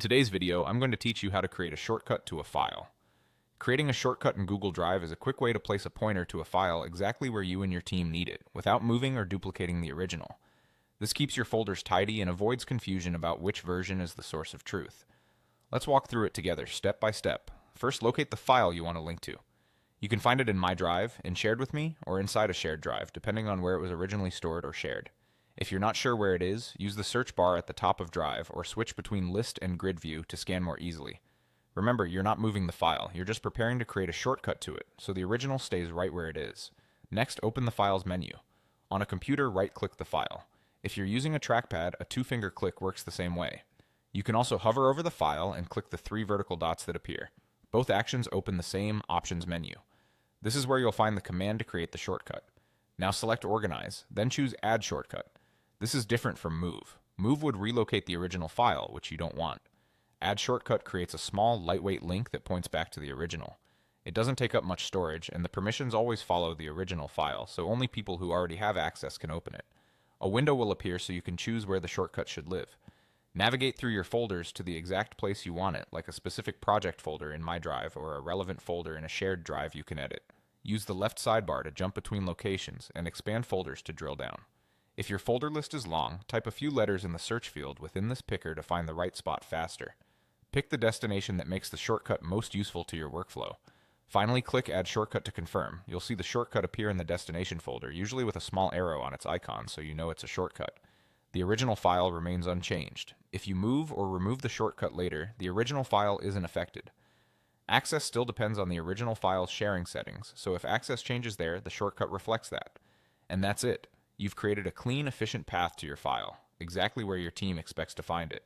In today's video, I'm going to teach you how to create a shortcut to a file. Creating a shortcut in Google Drive is a quick way to place a pointer to a file exactly where you and your team need it, without moving or duplicating the original. This keeps your folders tidy and avoids confusion about which version is the source of truth. Let's walk through it together, step by step. First, locate the file you want to link to. You can find it in My Drive, in Shared With Me, or inside a shared drive, depending on where it was originally stored or shared. If you're not sure where it is, use the search bar at the top of Drive or switch between List and Grid View to scan more easily. Remember, you're not moving the file, you're just preparing to create a shortcut to it, so the original stays right where it is. Next, open the Files menu. On a computer, right-click the file. If you're using a trackpad, a two-finger click works the same way. You can also hover over the file and click the three vertical dots that appear. Both actions open the same Options menu. This is where you'll find the command to create the shortcut. Now select Organize, then choose Add Shortcut. This is different from Move. Move would relocate the original file, which you don't want. Add Shortcut creates a small, lightweight link that points back to the original. It doesn't take up much storage, and the permissions always follow the original file, so only people who already have access can open it. A window will appear so you can choose where the shortcut should live. Navigate through your folders to the exact place you want it, like a specific project folder in My Drive or a relevant folder in a shared drive you can edit. Use the left sidebar to jump between locations and expand folders to drill down. If your folder list is long, type a few letters in the search field within this picker to find the right spot faster. Pick the destination that makes the shortcut most useful to your workflow. Finally, click Add Shortcut to confirm. You'll see the shortcut appear in the destination folder, usually with a small arrow on its icon so you know it's a shortcut. The original file remains unchanged. If you move or remove the shortcut later, the original file isn't affected. Access still depends on the original file's sharing settings, so if access changes there, the shortcut reflects that. And that's it. You've created a clean, efficient path to your file, exactly where your team expects to find it.